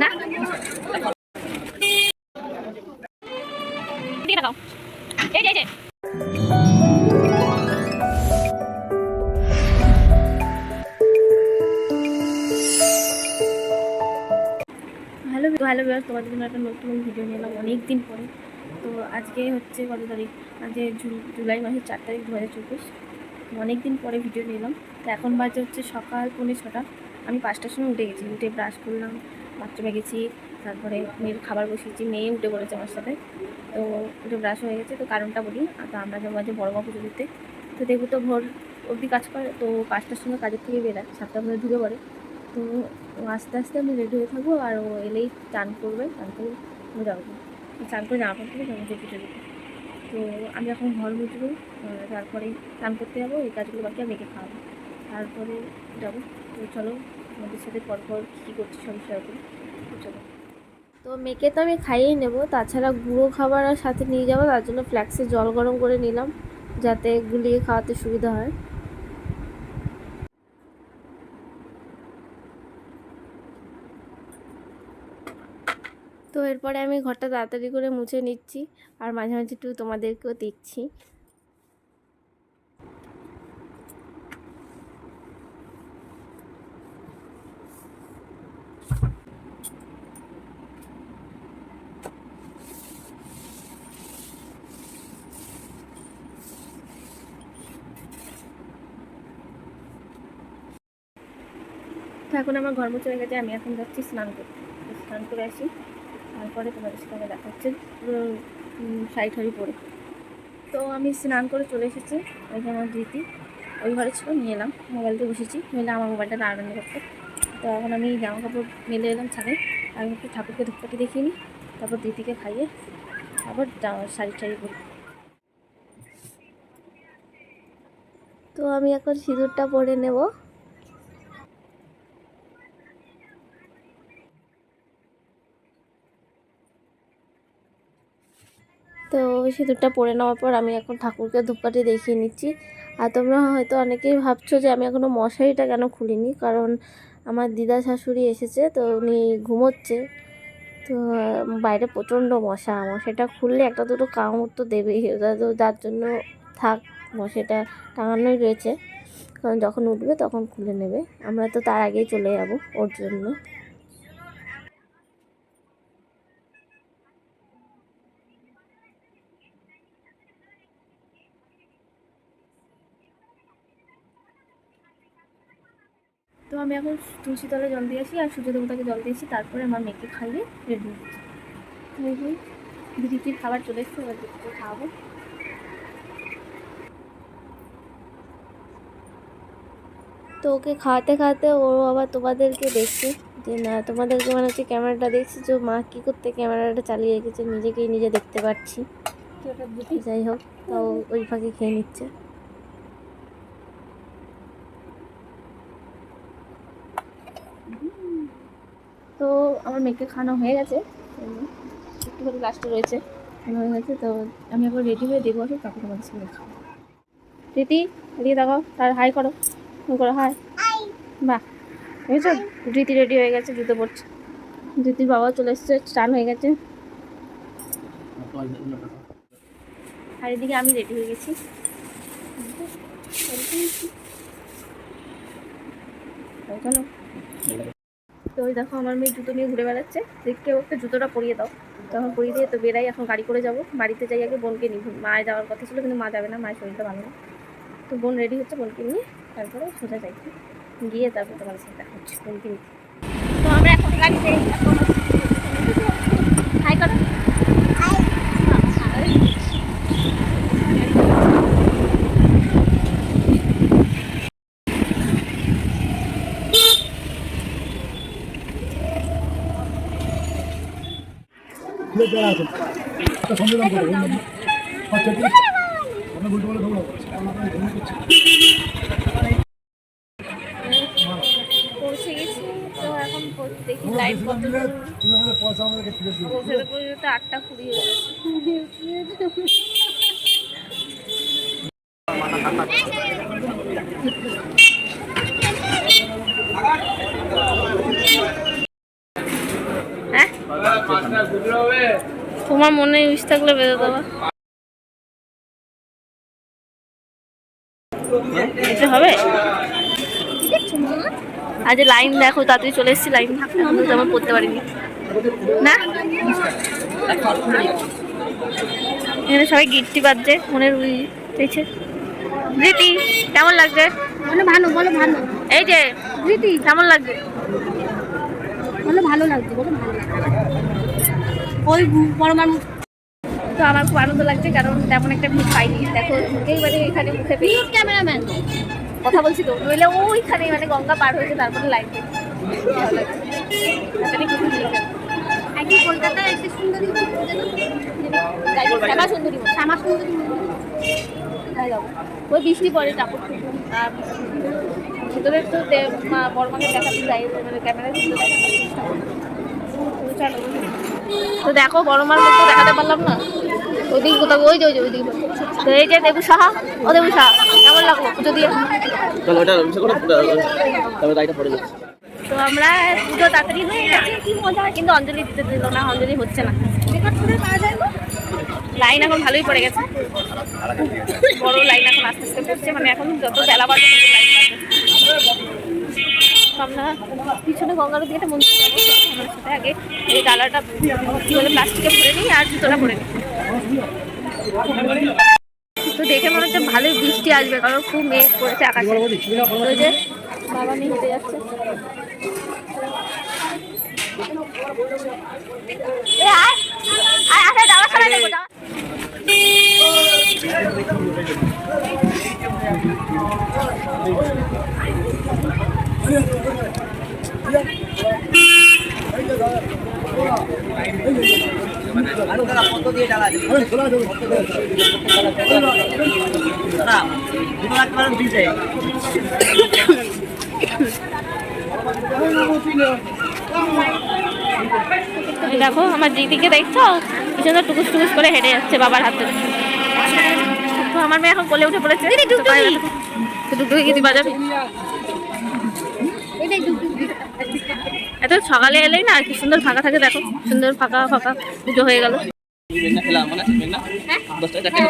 না দিকে লাগাও এই যে হ্যালো বিয়ার, তোমাদের জন্য একটা নতুন ভিডিও নিলাম অনেক দিন পরে। তো আজকে হচ্ছে কত তারিখ? আজকে জুলাই মাসের 4 তারিখ 2024। অনেক দিন পরে ভিডিও নিলাম। তো এখন বাজে হচ্ছে সকাল 5:45। আমি 5টার সময় উঠে গেছি, উঠে ব্রাশ করলাম, বাথরুমে গেছি, তারপরে মেয়ের খাবার বসিয়েছি, মেয়ে উঠে পড়েছে আমার সাথে। তো উঠে ব্রাশ হয়ে গেছে। তো কারণটা বলি, তো আমরা যাবো আজকে বড়মা পুজো দিতে। তো দেখবো তো ভোর অবধি কাজ করে, তো 5টার সময় কাজের থেকে বেরায়, 7টার মধ্যে ঢুকে পড়ে। তো আস্তে আস্তে আমি রেডি হয়ে থাকবো, আর ও এলেই চান করবে, চান করে আমি যাবো, চান করে জামা কাপড় যাবো যে পিঠে দিতে। তো আমি এখন ঘর মুছবো, তারপরে স্নান করতে যাবো, এই কাজগুলো বাকি আমি মেয়েকে খাওয়াবো, তারপরে যাবো। তো চলো আমাদের সাথে পরপর কী করছি সব শেয়ার করি। তো চলো, তো মেয়েকে তো আমি খাইয়েই নেবো, তাছাড়া গুঁড়ো খাবার আর সাথে নিয়ে যাবো, তার জন্য ফ্ল্যাক্সে জল গরম করে নিলাম যাতে গুলিয়ে খাওয়াতে সুবিধা হয়। তো এরপরে আমি ঘরটা তাড়াতাড়ি করে মুছে নিচ্ছি, আর মাঝে মাঝে একটু তোমাদেরকেও দেখছি। তো এখন আমার ঘর মুছে হয়ে গেছে, আমি এখন যাচ্ছি স্নান করতে। স্নান করে আসি, তারপরে তোমাদের সাথে দেখা হচ্ছে পুরো শাড়ি ঠাড়ি পরে। তো আমি স্নান করে চলে এসেছি, ওই যে আমার দিদি ওই ঘরে ছিল, নিয়ে এলাম, মোবাইলতে বসেছি, মেলে আমার মোবাইলটা রান্না করতে। তো এখন আমি জামা কাপড় মেলে এলাম ছাদে, আমি একটু ঠাকুরকে ধূপকাঠি দেখিয়ে নিই, তারপর দিদিকে খাইয়ে তারপর শাড়ি ঠাড়ি পরি। তো আমি এখন সিঁদুরটা পরে নেব। তো সিঁদুরটা পরে নেওয়ার পর আমি এখন ঠাকুরকে ধূপকাঠি দেখিয়ে নিচ্ছি। আর তোমরা হয়তো অনেকেই ভাবছো যে আমি এখনও মশারিটা কেন খুলিনি, কারণ আমার দিদা শাশুড়ি এসেছে, তো উনি ঘুমোচ্ছে। তো বাইরে প্রচণ্ড মশাটা খুললে একটা দুটো কামড় তো দেবেই, তো যার জন্য থাক, মশাটা টাঙানোই রয়েছে, কারণ যখন উঠবে তখন খুলে নেবে, আমরা তো তার আগেই চলে যাব ওর জন্য। তো আমি এখন তুলসী তলে জল দিয়েছি আর সূর্য দেবতাকে জল দিয়েছি, তারপরে আমার মেয়েকে খাইয়ে রেডি হয়েছি। দিদির খাবার চলে এসছে, এবার দিদিকে খাওয়াবো। তো ওকে খাওয়াতে খাওয়াতে ও আবার তোমাদেরকে দেখছে, যে না তোমাদেরকে মানে হচ্ছে ক্যামেরাটা দেখছি, যে মা কী করতে ক্যামেরাটা চালিয়ে রেখেছে, নিজেকেই নিজে দেখতে পাচ্ছি। যাই হোক, তো ওই ফাঁকে খেয়ে নিচ্ছে। তো আমার মেয়েকে খাওয়ানো হয়ে গেছে, একটু করে লাস্টে রয়েছে, হয়ে গেছে। তো আমি আবার রেডি হয়ে দেবো, আসো তারপর তোমাদের সঙ্গে খাবো। রীতি এদিকে দেখো, তার হাই করো, করো হাই। বাহ, বুঝেছো, রীতি রেডি হয়ে গেছে, জুতো পড়ছে। রীতির বাবা চলে এসছে, স্নান হয়ে গেছে, আর এদিকে আমি রেডি হয়ে গেছি। চলো, তো ওই দেখো আমার মেয়ে জুতো নিয়ে ঘুরে বেড়াচ্ছে, দেখতে ওকে জুতোটা পরিয়ে দাও। তখন পরিয়ে দিয়ে তো বেরাই, এখন গাড়ি করে যাবো, বাড়িতে যাই আগে বোনকে নিই। মায়ের যাওয়ার কথা ছিল, কিন্তু মা যাবে না, মায়ের শরীরটা ভালো না। তো বোন রেডি হচ্ছে, বোনকে নিয়ে তারপরে সোজা যাই, গিয়ে তারপর তোমার সাথে দেখা হচ্ছে বোনকে নিতে। তো আমরা এখন গাড়িতে হাই করো, পৌঁছে গেছি। তো এখন দেখি লাইট কত, 8:20 হয়ে গেছে। তোমার মনে উইশ থাকলে বেঁধে দেওয়া এটা হবে। আজ লাইন দেখো, তাড়াতাড়ি চলে এসেছি, লাইন তেমন পড়তে পারিনি না। এখানে সবাই গিট্টি বাজছে, মনের উইছে। প্রীতি কেমন লাগছে? বলো ভালো, বলো ভালো। এই যে প্রীতি কেমন লাগছে? বলো ভালো লাগছে, বলো ভালো লাগছে। ওই বড় মানুষ তো আমার খুব আনন্দ লাগছে, কারণ তেমন একটা ভিড় পাইনি। দেখো এইবারে এখানে মুখে ক্যামেরাম্যান কথা বলছি তো, নইলে ওইখানে মানে গঙ্গা পার হয়েছে তারপরে লাইন ভালো লাগছে। একই কলকাতায় এসে সুন্দরী শ্যামা সুন্দরী শ্যামা সুন্দরী ওই বৃষ্টি পড়ে টাপুর আর ভিতরে একটু বড় মাকে দেখাতে যাই, মানে ক্যামেরা তো দেখো বড় মার মতো দেখাতে পারলাম না, ওইদিকে কোথাও ওই যে ওইদিকে। তো এই যে দেবু সাহা, ও দেবু সাহা কেমন লাগলো পুজো দিয়ে? তো আমরা পুজো তাড়াতাড়ি হয়ে গেছে, কি মজা, কিন্তু অঞ্জলি দিতে দিল না, অঞ্জলি হচ্ছে না। লাইন এখন ভালোই পড়ে গেছে, বড় লাইন এখন আস্তে আস্তে পড়ছে, মানে এখন যত বেলা বাড়ছে লাইন বাড়ছে। আমরা পিছনে গঙ্গার দিকে একটা মন্দির যাবো, আমার সাথে আগে এই ডালাটা কি বলে প্লাস্টিকে ভরে নিই আর জুতোটা ভরে নিই। তো দেখে মনে হচ্ছে ভালোই বৃষ্টি আসবে, কারণ খুব মেঘ পড়েছে আকাশে। ওই যে বাবা মেয়ে হেঁটে যাচ্ছে। দেখো আমার দিদিকে দেখছো, কি সুন্দর টুকুস টুকুস করে হেঁটে যাচ্ছে বাবার হাতে। তো আমার মেয়ে এখন কোলে উঠে পড়েছে, ডুগডুগি গীতি বাজাবে। এত সকালে এলেই না কি সুন্দর ফাঁকা থাকে, দেখো সুন্দর ফাঁকা ফাঁকা পুজো হয়ে গেল।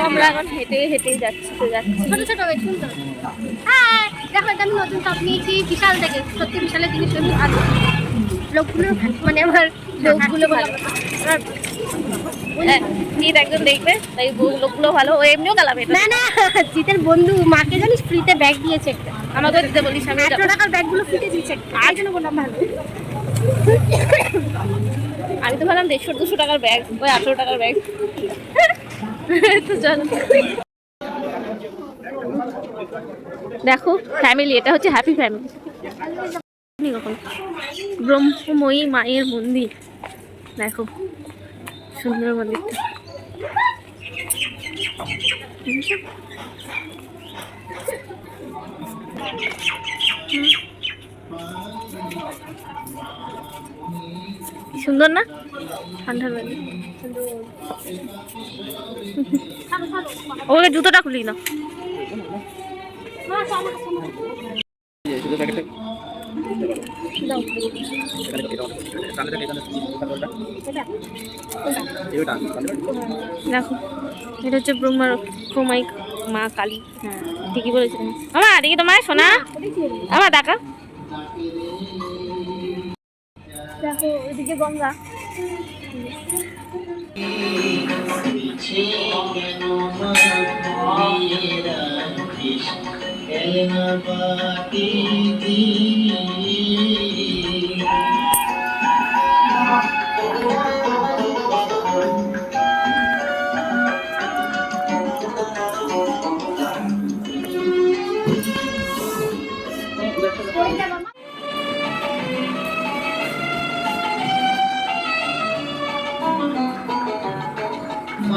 আমরা এখন হেঁটে হেঁটেই যাচ্ছি ছোট ছোট সুন্দর। হ্যাঁ দেখো, আমি নতুন টপ নিয়েছি বিশাল থেকে, সত্যি বিশালের জিনিস আমি ভালো। লোকগুলো মানে আমার লোকগুলো ভালো, জিৎ একজন দেখবে তাই লোকগুলো ভালো, ও এমনিও গালাবে না না। জিতের বন্ধু মাকে জানিস ফ্রিতে ব্যাগ দিয়েছে একটা, আমাকে দিতে বলিস, আমি 100 টাকার ব্যাগগুলো ফ্রিতে দিয়েছে, তার জন্য বললাম ভালো। আমি তো ভাবলাম 150-200 টাকার ব্যাগ, ওই 18 টাকার ব্যাগ। তো চলো দেখো ফ্যামিলি, এটা হচ্ছে হ্যাপি ফ্যামিলি। কখন ব্রহ্মময়ী মায়ের মন্দির, দেখো সুন্দর মন্দিরটা। সুন্দর না, ঠান্ডার লাগে। ওকে জুতোটা খুলি না। দেখো এটা হচ্ছে ব্রহ্মরক্ষমাই মা কালী। হ্যাঁ ঠিকই বলেছিলেন। আমার দেখি তোমার সোনা, আমার দেখা দেখো ওইদিকে গঙ্গা।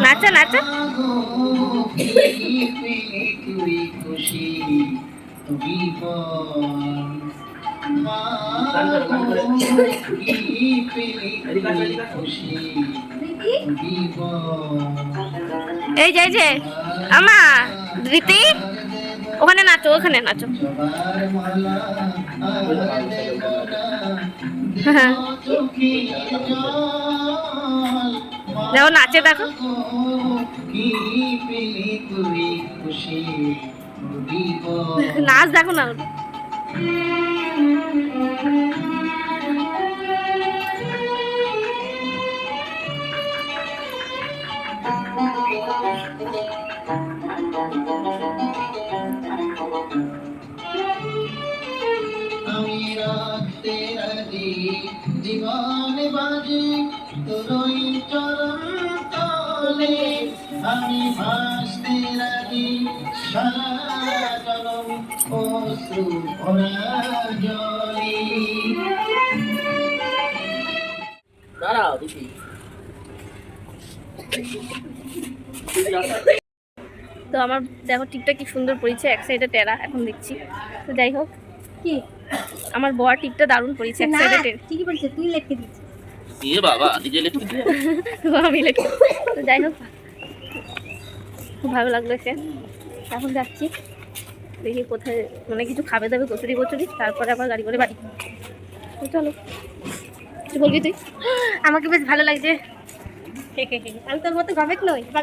নাচা নাচা এই যে আমা ধৃতি ওখানে নাচো, ওখানে নাচো। দেখো নাচে দেখো। নাচ দেখো না। আমি রাখতে রাজি জীবন বাজি তোরই চরণ তলে, আমি ভাসতে রাজি সারা জনম অশ্রু ভরা জলে। দাঁড়াও দিদি। তো আমার দেখো টিপটা কি সুন্দর পড়েছে, এক সাইডে টেরা এখন দেখছি। তো যাই হোক, কি আমার বর টিপটা দারুণ পড়েছে, এক না সাইডে টেরা। ঠিকই বলছে, তুই লিখে দিচ্ছিস। এ বাবা নিজে লিখতে দে। আমি লেখি। তো যাই হোক, খুব ভালো লাগলো এসে। এখন যাচ্ছি, দেখি কোথায় মানে কিছু খাবে দাবে, কচুরি কচুরি, তারপরে আবার গাড়ি করে বাড়ি। তো চলো, কিছু বলবি তুই? আমাকে বেশ ভালো লাগছে। আমি তোর মতো গবেট নই বা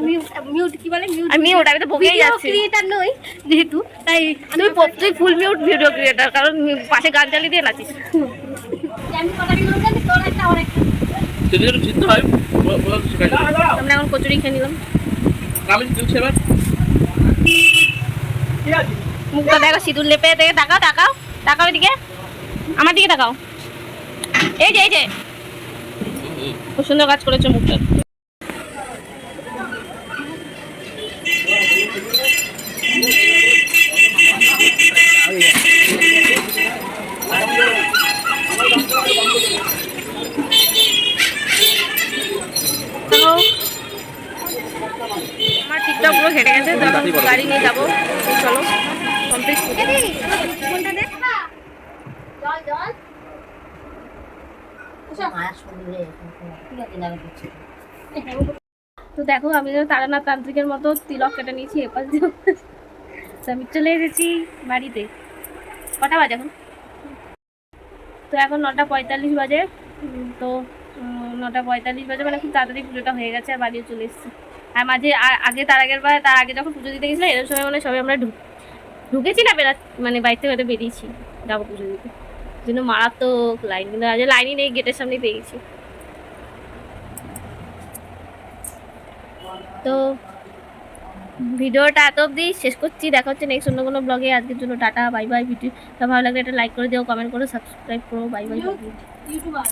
মিউট কি বলে মিউট, আমি ওটা আমি তো বকেই যাচ্ছি। ক্রিয়েটার নই যেহেতু, তাই তুই ফুল মিউট ভিডিও ক্রিয়েটার, কারণ পাশে গান চালিয়ে দিয়ে নাচিস। আমি কটারি লোক জানি তোর একটা আর একটা। যদি একটু চিন্তা হয় বল শিখাই দেব। আমরা এখন কচুরি খেয়ে নিলাম। আমি দিচ্ছি এবার। মুখটা দেখো সিঁদুর লেপে, দেখে তাকাও তাকাও তাকাও, এদিকে আমার দিকে তাকাও। এই যে এই যে, খুব সুন্দর কাজ করেছো মুখটা। Hello? আমার টিকটক পুরো ঘেটে গেছে, তো এখন গাড়ি নিয়ে যাবো। তো চলো কমপ্লিট। কোনটা দেখ জল জল তো দেখো আমি যেন তারানাথ তান্ত্রিকের মতো তিলক কেটে নিয়েছি এপাশ দিয়ে। তো আমি চলে এসেছি বাড়িতে। কটা বাজে এখন? তো এখন 9:45 বাজে। তো 9:45 বাজে, মানে খুব তাড়াতাড়ি পুজোটা হয়ে গেছে আর বাড়িও চলে এসেছি। আর মাঝে আগে তার আগে যখন পুজো দিতে গেছিলাম, এরকম সময় মানে সবাই আমরা ঢুকেছি না, মানে বাড়িতে হয়তো বেরিয়েছি যাবো পুজো দিতে, জন্য মারাত্মক লাইন। কিন্তু আজ লাইনই নেই, গেটের সামনেই পেয়ে গেছি। তো ভিডিওটা এত অবধি শেষ করছি, দেখা হচ্ছে নেক্সট অন্য কোনো ব্লগে। আজকের জন্য টাটা, বাই বাই। ভিডিওটা ভালো লাগলে একটা লাইক করে দিও, কমেন্ট করো, সাবস্ক্রাইব করো। Bye bye. ইউটিউবার